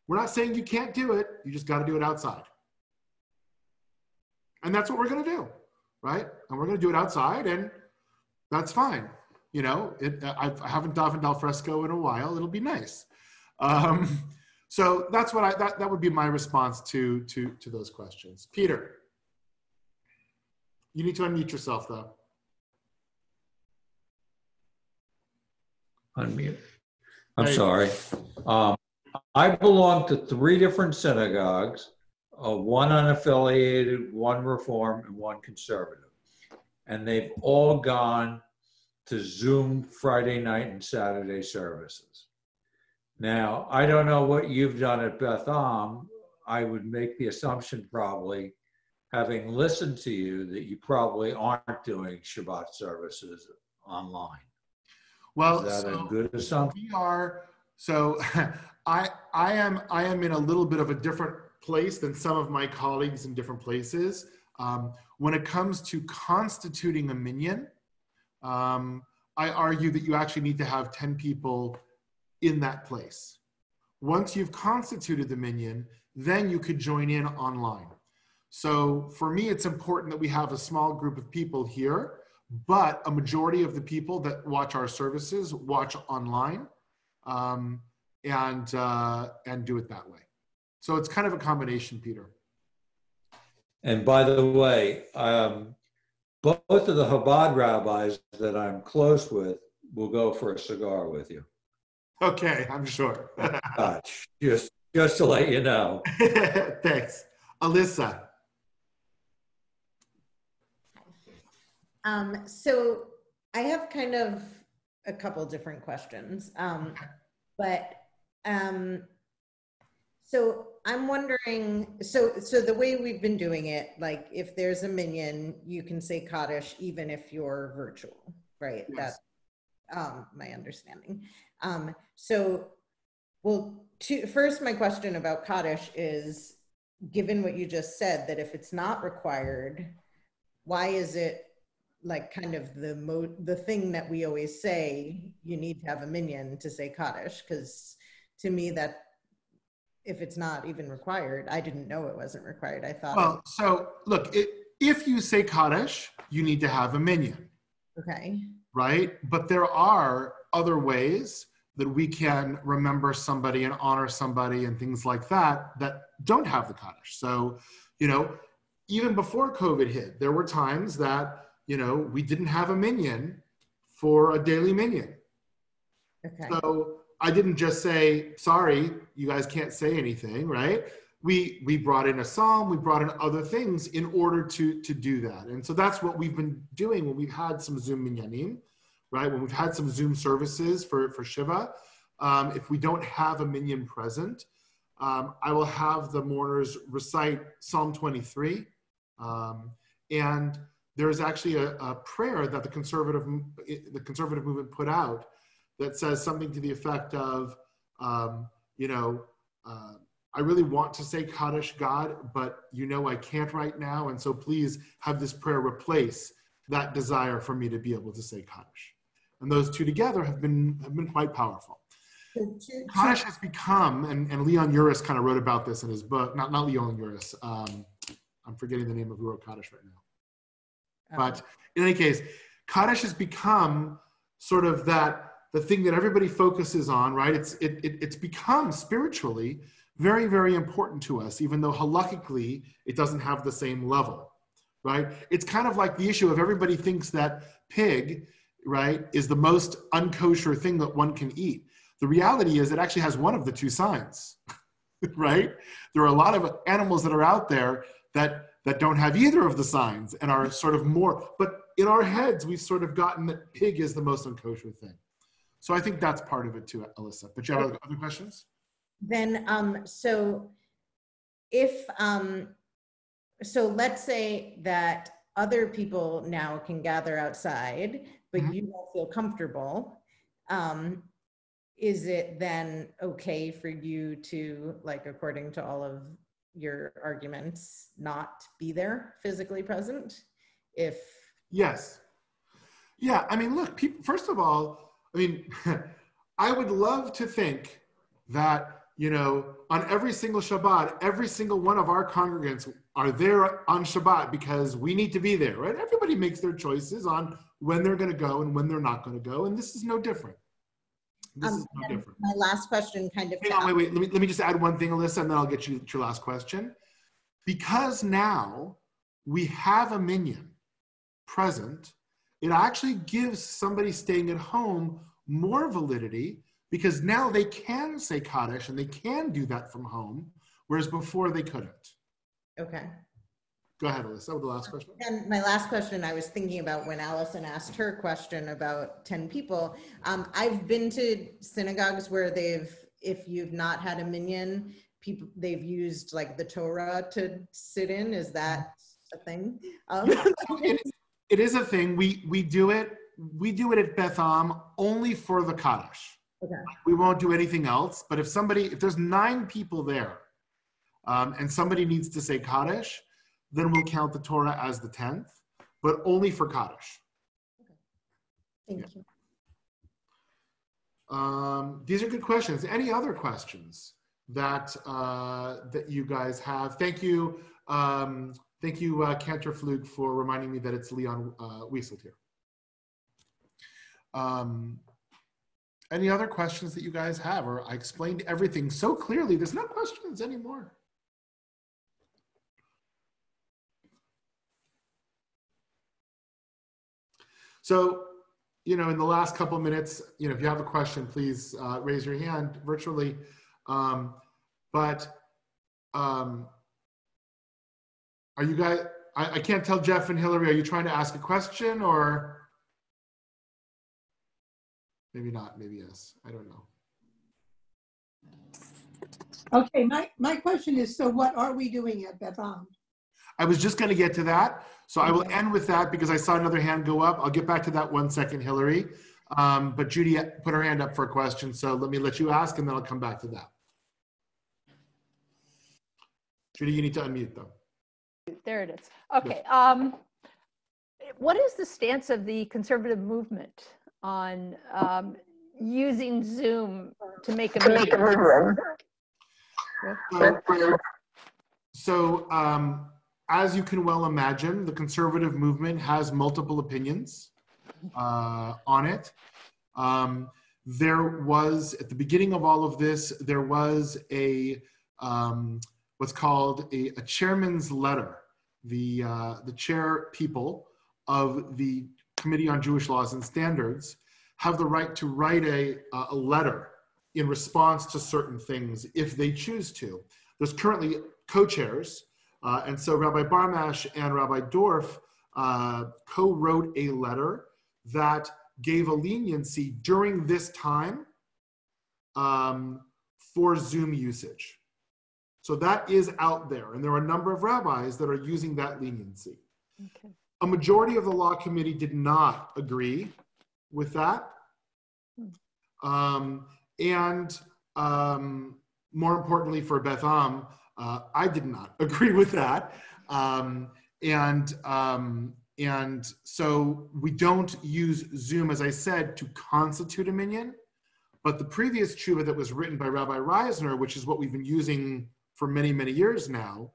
we're not saying you can't do it. You just got to do it outside. And that's what we're going to do, right? And we're going to do it outside, and that's fine. I haven't davened al fresco in a while. It'll be nice. So that's what that would be my response to those questions. Peter, you need to unmute yourself though. Unmute. I'm sorry. I belong to 3 different synagogues, one unaffiliated, one Reform, and one conservative. And they've all gone to Zoom Friday night and Saturday services. Now, I don't know what you've done at Beth Am. I would make the assumption probably, having listened to you, that you probably aren't doing Shabbat services online. Well, is that a good assumption? We are. So I am in a little bit of a different place than some of my colleagues in different places. When it comes to constituting a minyan, I argue that you actually need to have 10 people in that place. Once you've constituted the minyan, then you could join in online. So for me, it's important that we have a small group of people here, but a majority of the people that watch our services watch online, and do it that way. So it's kind of a combination, Peter. And by the way, both of the Chabad rabbis that I'm close with will go for a cigar with you. Okay, I'm sure. just to let you know. Thanks. Alyssa. So I have kind of a couple different questions, so I'm wondering, so the way we've been doing it, like if there's a minyan, you can say Kaddish even if you're virtual, right? Yes. That's my understanding. First, my question about Kaddish is, given what you just said, that if it's not required, why is it like kind of the thing that we always say, you need to have a minyan to say Kaddish? Because to me, that if it's not even required, I didn't know it wasn't required. I thought. Well, so look, if you say Kaddish, you need to have a minyan. Okay. Right? But there are other ways that we can remember somebody and honor somebody and things like that that don't have the Kaddish. So, even before COVID hit, there were times that, we didn't have a minyan for a daily minyan. Okay. So I didn't just say, sorry, you guys can't say anything, right? we brought in a psalm, we brought in other things in order to do that. And so that's what we've been doing when we've had some Zoom minyanim, right? When we've had some Zoom services for Shiva. If we don't have a minyan present, I will have the mourners recite Psalm 23. And there's actually a prayer that the conservative movement put out that says something to the effect of, I really want to say Kaddish, God, but I can't right now. And so please have this prayer replace that desire for me to be able to say Kaddish. And those two together have been quite powerful. Kaddish has become, and Leon Uris kind of wrote about this in his book, not Leon Uris, I'm forgetting the name of who wrote Kaddish right now. But in any case, Kaddish has become sort of the thing that everybody focuses on, right? It's become spiritually very, very important to us, even though halakhically it doesn't have the same level, right? It's kind of like the issue of everybody thinks that pig, right, is the most unkosher thing that one can eat. The reality is it actually has one of the two signs, right? There are a lot of animals that are out there that don't have either of the signs and are sort of more, but in our heads, we've sort of gotten that pig is the most unkosher thing. So I think that's part of it too, Alyssa. But you have other questions? Then, so let's say that other people now can gather outside, but you don't feel comfortable. Is it then okay for you to, like, according to all of your arguments, not be there physically present? Yes. Yeah, I mean, look, people, first of all, I mean, I would love to think that, on every single Shabbat, every single one of our congregants are there on Shabbat because we need to be there, right? Everybody makes their choices on when they're going to go and when they're not going to go, and this is no different. This is no different. My last question kind of... Hang on, wait. Let me just add one thing, Alyssa, and then I'll get you to your last question. Because now we have a minyan present, it actually gives somebody staying at home more validity, because now they can say Kaddish and they can do that from home, whereas before they couldn't. Okay. Go ahead, Alyssa, with the last question. And my last question, I was thinking about when Allison asked her question about 10 people. I've been to synagogues where if you've not had a minyan, they've used like the Torah to sit in. Is that a thing? It is a thing. We do it at Beth Am only for the Kaddish. Okay. We won't do anything else. But if there's 9 people there, and somebody needs to say Kaddish, then we'll count the Torah as the 10th, but only for Kaddish. Okay. Thank you. These are good questions. Any other questions that you guys have? Thank you. Thank you, Cantorflug, for reminding me that it's Leon Wieselt here. Any other questions that you guys have? Or I explained everything so clearly, there's no questions anymore. So, in the last couple of minutes, if you have a question, please raise your hand virtually. Are you guys, I can't tell Jeff and Hillary, are you trying to ask a question or? Maybe not, maybe yes, I don't know. Okay, my question is, so what are we doing at Beth Am? I was just going to get to that. So I will end with that because I saw another hand go up. I'll get back to that 1 second, Hillary. But Judy put her hand up for a question. So let me let you ask and then I'll come back to that. Judy, you need to unmute though. There it is. Okay. What is the stance of the conservative movement on using Zoom to make a meeting? So as you can well imagine, the conservative movement has multiple opinions on it. There was, at the beginning of all of this, there was a what's called a chairman's letter. The chair people of the Committee on Jewish Laws and Standards have the right to write a letter in response to certain things if they choose to. there's currently co-chairs. And so Rabbi Barmash and Rabbi Dorf co-wrote a letter that gave a leniency during this time for Zoom usage. So that is out there, and there are a number of rabbis that are using that leniency. Okay. A majority of the law committee did not agree with that. And more importantly for Beth Am, I did not agree with that. And so we don't use Zoom, as I said, to constitute a minyan, but the previous tshuva that was written by Rabbi Reisner, which is what we've been using for many, many years now,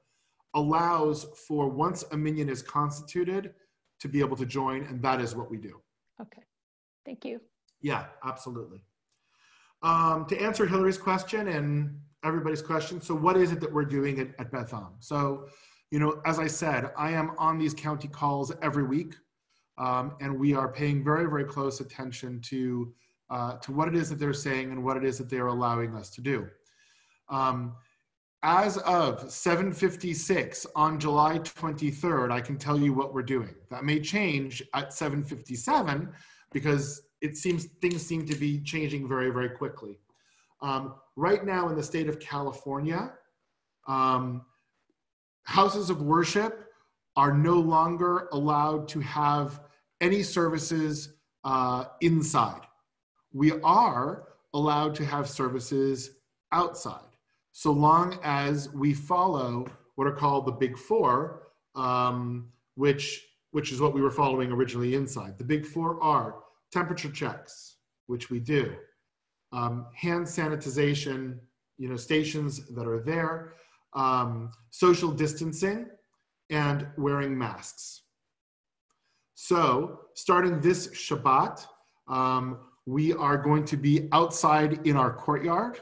allows for once a minyan is constituted to be able to join, and that is what we do. Okay, thank you. Yeah, absolutely. To answer Hillary's question and everybody's question, so what is it that we're doing at Beth Am? So, you know, as I said, I am on these county calls every week, and we are paying very, very close attention to what it is that they're saying and what it is that they're allowing us to do. As of 7:56 on July 23rd, I can tell you what we're doing. That may change at 7:57 because things seem to be changing very, very quickly. Right now in the state of California, houses of worship are no longer allowed to have any services inside. We are allowed to have services outside, so long as we follow what are called the Big Four, which is what we were following originally inside. The Big Four are temperature checks, which we do, hand sanitization, you know, stations that are there, social distancing, and wearing masks. So starting this Shabbat, we are going to be outside in our courtyard,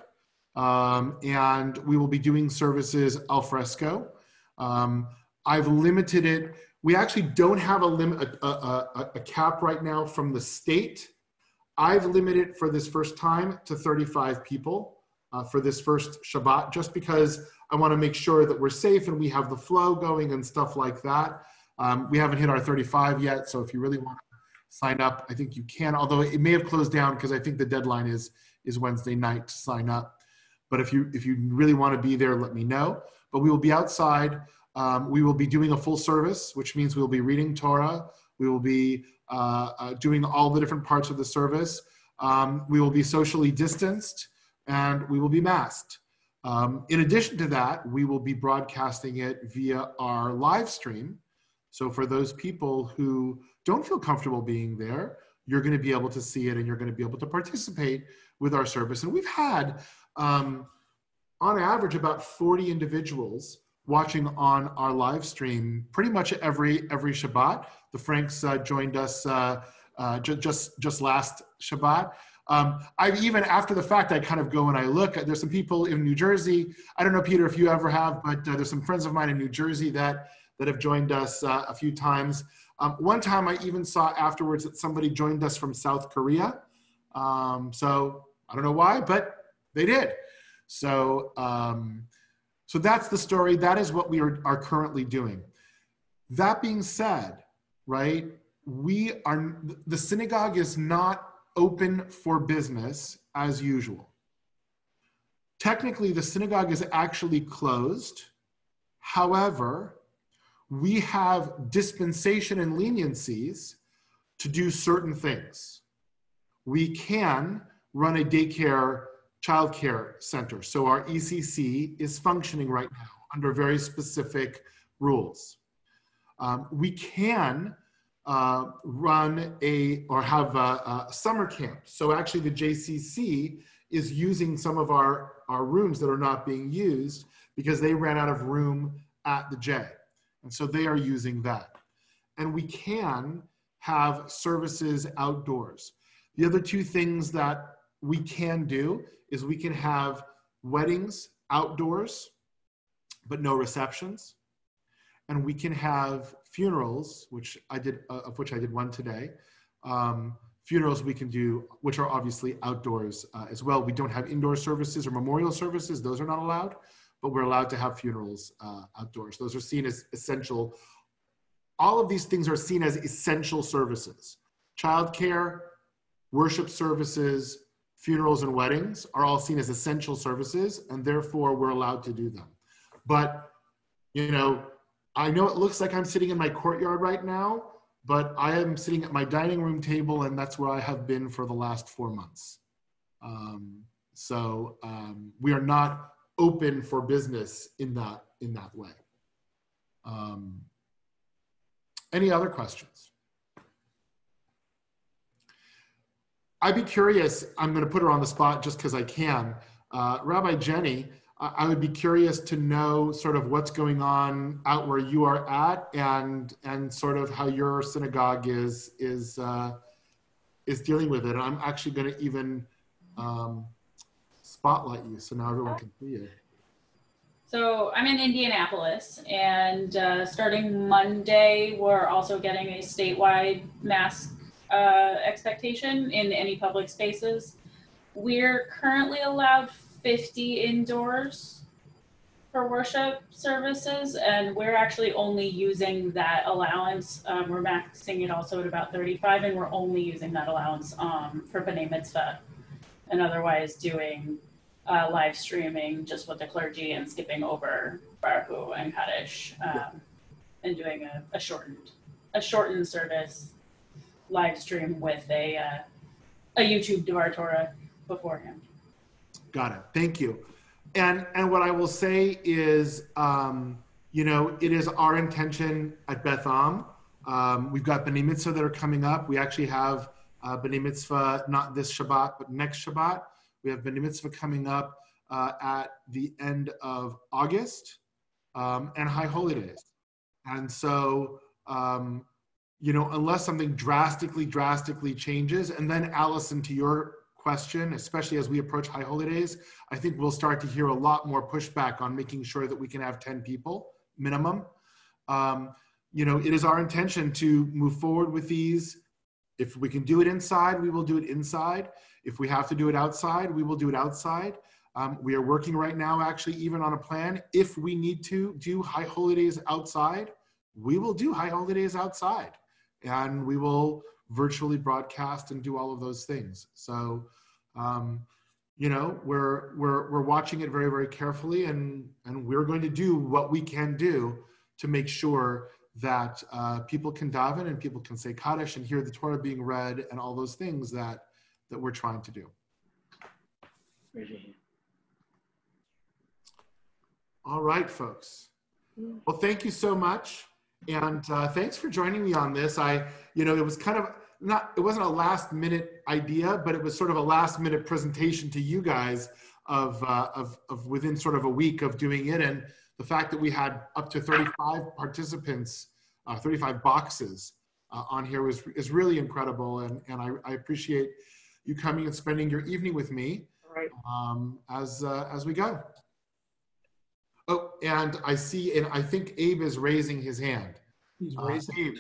and we will be doing services al fresco. I've limited it. We actually don't have a cap right now from the state. I've limited for this first time to 35 people for this first Shabbat, just because I want to make sure that we're safe and we have the flow going and stuff like that. We haven't hit our 35 yet, so if you really want to sign up, I think you can, although it may have closed down because I think the deadline is Wednesday night to sign up. But if you really want to be there, let me know. But we will be outside. We will be doing a full service, which means we will be reading Torah. We will be doing all the different parts of the service. We will be socially distanced, and we will be masked. In addition to that, we will be broadcasting it via our live stream. So for those people who don't feel comfortable being there, you're going to be able to see it and you're going to be able to participate with our service. And we've had, on average, about 40 individuals watching on our live stream pretty much every Shabbat. The Franks joined us just last Shabbat. I've even, after the fact, I kind of go and I look. There's some people in New Jersey. I don't know, Peter, if you ever have, but there's some friends of mine in New Jersey that have joined us a few times. One time I even saw afterwards that somebody joined us from South Korea. So I don't know why, but they did. So that's the story. That is what we are currently doing. That being said, right, the synagogue is not open for business as usual. Technically, the synagogue is actually closed. However, we have dispensation and leniencies to do certain things. We can run a daycare, childcare center. So our ECC is functioning right now under very specific rules. We can run have a summer camp. So actually the JCC is using some of our rooms that are not being used because they ran out of room at the J. And so they are using that. And we can have services outdoors. The other two things that we can do is we can have weddings outdoors, but no receptions. And we can have funerals, of which I did one today. Funerals we can do, which are obviously outdoors as well. We don't have indoor services or memorial services. Those are not allowed. but we're allowed to have funerals outdoors. Those are seen as essential. All of these things are seen as essential services. Childcare, worship services, funerals and weddings are all seen as essential services, and therefore we're allowed to do them. But, you know, I know it looks like I'm sitting in my courtyard right now, but I am sitting at my dining room table, and that's where I have been for the last 4 months. We are not open for business in that way. Any other questions? I'd be curious, I'm going to put her on the spot just because I can. Rabbi Jenny, I would be curious to know sort of what's going on out where you are at, and sort of how your synagogue is dealing with it. I'm actually going to even spotlight you so now everyone can see you. So I'm in Indianapolis, and starting Monday, we're also getting a statewide mask expectation in any public spaces. We're currently allowed 50 indoors for worship services, and we're actually only using that allowance. We're maxing it also at about 35, and we're only using that allowance for B'nai Mitzvah, and otherwise doing live streaming just with the clergy and skipping over Baruch Hu and Kaddish, and doing a shortened service live stream with a YouTube Devar Torah beforehand. Got it. Thank you. And what I will say is, you know, it is our intention at Beth Am. We've got B'nai Mitzvah that are coming up. We actually have B'nai Mitzvah not this Shabbat, but next Shabbat. We have B'nai Mitzvah coming up at the end of August, and High Holy Days. And so, you know, unless something drastically changes, and then Allison, to your question, especially as we approach High Holy Days, I think we'll start to hear a lot more pushback on making sure that we can have 10 people minimum. You know, it is our intention to move forward with these. If we can do it inside, we will do it inside. If we have to do it outside, we will do it outside. We are working right now, actually, even on a plan. If we need to do High Holy Days outside, we will do High Holy Days outside. And we will virtually broadcast and do all of those things. So, you know, we're watching it very, very carefully, and we're going to do what we can do to make sure that people can daven and people can say Kaddish and hear the Torah being read and all those things that we're trying to do. All right, folks. Well, thank you so much. And thanks for joining me on this. You know, it was kind of it wasn't a last minute idea, but it was sort of a last minute presentation to you guys of within sort of a week of doing it. And the fact that we had up to 35 participants, 35 boxes on here is really incredible. And I appreciate you coming and spending your evening with me as we go. Oh, and I see, and I think Abe is raising his hand. He's raising. Abe,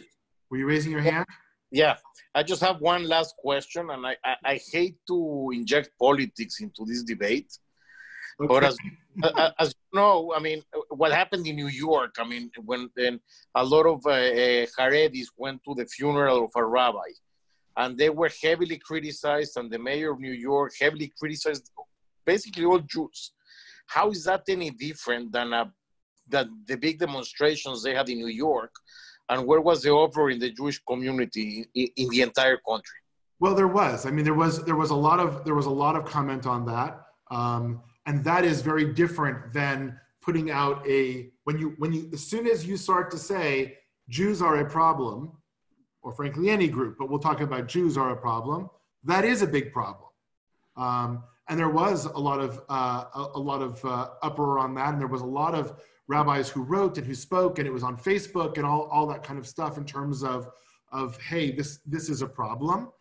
were you raising your hand? Yeah, I just have one last question, and I hate to inject politics into this debate, okay. But as you know, I mean, what happened in New York, I mean, when a lot of Haredis went to the funeral of a rabbi, and they were heavily criticized, and the mayor of New York heavily criticized basically all Jews. How is that any different than the big demonstrations they had in New York? And where was the uproar in the Jewish community in the entire country? Well, there was. I mean, there was a lot of comment on that, and that is very different than putting out when you as soon as you start to say Jews are a problem, or frankly any group, but we'll talk about Jews are a problem. That is a big problem. And there was a lot of uproar on that, and there was a lot of rabbis who wrote and who spoke, and it was on Facebook and all that kind of stuff in terms of hey, this is a problem.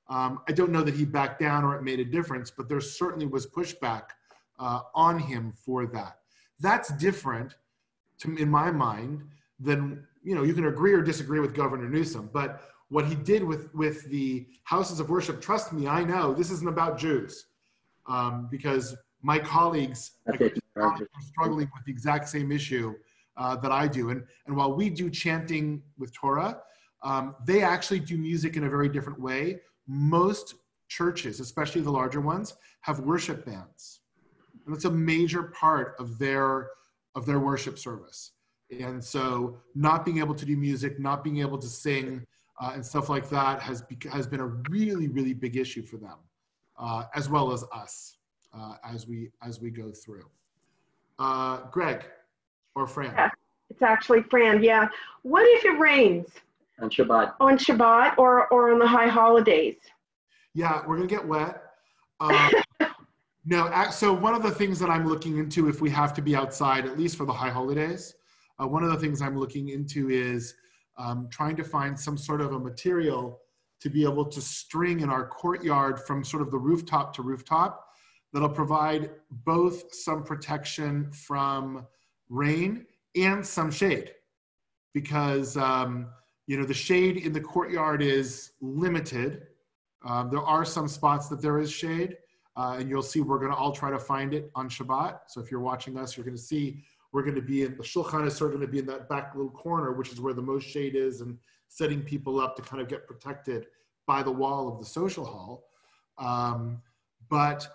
I don't know that he backed down or it made a difference, but there certainly was pushback on him for that. That's different, in my mind, than, you know, you can agree or disagree with Governor Newsom, but what he did with the houses of worship, trust me, I know this isn't about Jews. Because my colleagues, are struggling with the exact same issue that I do. And while we do chanting with Torah, they actually do music in a very different way. Most churches, especially the larger ones, have worship bands. And it's a major part of their worship service. And so not being able to do music, not being able to sing, and stuff like that has been a really, really big issue for them, as well as us, as we go through. Greg or Fran? Yeah, it's actually Fran, yeah. What if it rains? On Shabbat. On Shabbat or on the high holidays? Yeah, we're gonna get wet. No, so one of the things that I'm looking into, if we have to be outside, at least for the high holidays, one of the things I'm looking into is trying to find some sort of a material to be able to string in our courtyard from sort of the rooftop to rooftop that'll provide both some protection from rain and some shade. Because, the shade in the courtyard is limited. There are some spots that there is shade, and you'll see we're gonna all try to find it on Shabbat. So if you're watching us, you're gonna see we're going to be in the shulchan is sort of going to be in that back little corner, which is where the most shade is, and setting people up to kind of get protected by the wall of the social hall. But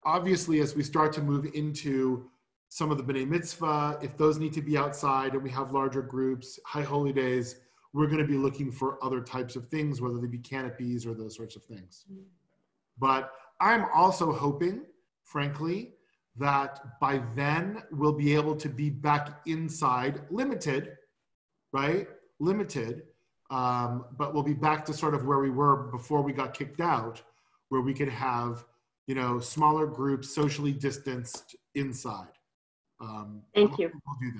obviously, as we start to move into some of the B'nai Mitzvah, if those need to be outside and we have larger groups, high holy days, we're going to be looking for other types of things, whether they be canopies or those sorts of things. But I'm also hoping, frankly, that by then we'll be able to be back inside, limited, right? Limited, but we'll be back to sort of where we were before we got kicked out, where we could have, smaller groups, socially distanced inside. Thank you. We'll do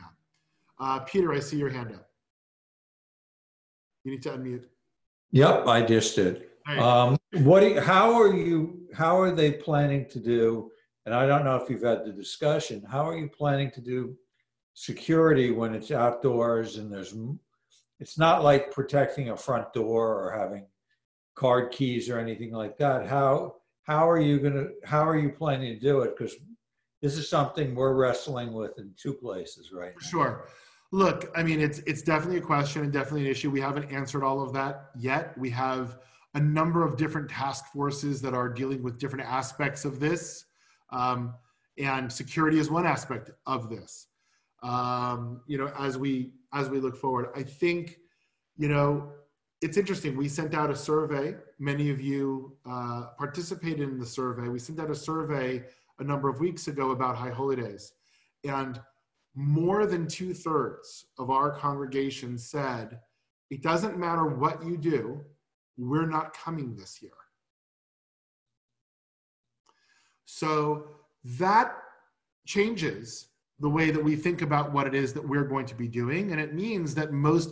that. Peter, I see your hand up. You need to unmute. Yep, I just did. How are they planning to do? And I don't know if you've had the discussion, how are you planning to do security when it's outdoors and it's not like protecting a front door or having card keys or anything like that. How are you planning to do it? Because this is something we're wrestling with in two places right now. Sure. Look, I mean, it's definitely a question and definitely an issue. We haven't answered all of that yet. We have a number of different task forces that are dealing with different aspects of this. And security is one aspect of this. As we look forward, I think, it's interesting. We sent out a survey. Many of you participated in the survey. We sent out a survey a number of weeks ago about high holy days, and more than 2/3 of our congregation said, it doesn't matter what you do, we're not coming this year. So that changes the way that we think about what it is that we're going to be doing. And it means that most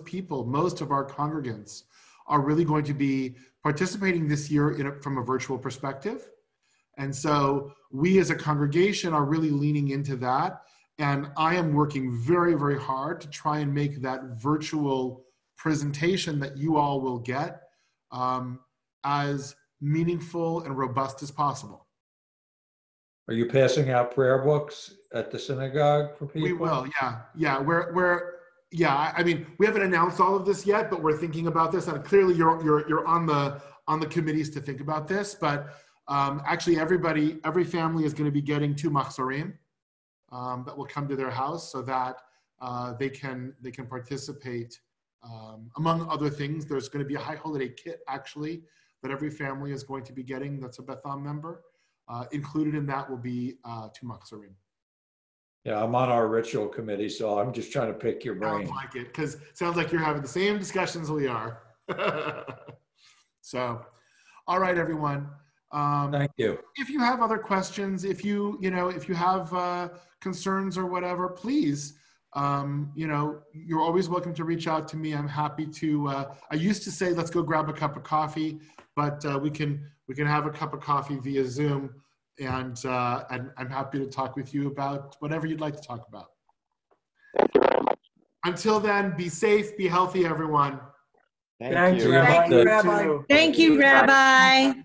of our congregants are really going to be participating this year from a virtual perspective. And so we as a congregation are really leaning into that. And I am working very, very hard to try and make that virtual presentation that you all will get as meaningful and robust as possible. Are you passing out prayer books at the synagogue for people? We will, yeah. I mean, we haven't announced all of this yet, but we're thinking about this. And clearly, you're on the committees to think about this. But actually, every family is going to be getting 2 machzorim that will come to their house, so that they can participate. Among other things, there's going to be a high holiday kit actually that every family is going to be getting. That's a Betham member. Included in that will be 2 machzorim. Yeah, I'm on our ritual committee, so I'm just trying to pick your brain. Sounds like it, because it sounds like you're having the same discussions we are. So, all right, everyone. Thank you. If you have other questions, if you have concerns or whatever, please, you're always welcome to reach out to me. I'm happy to. I used to say, let's go grab a cup of coffee, but we can have a cup of coffee via Zoom, and I'm happy to talk with you about whatever you'd like to talk about. Until then, be safe, be healthy, everyone. Thank you. Thank you, Rabbi. Thank you, Rabbi.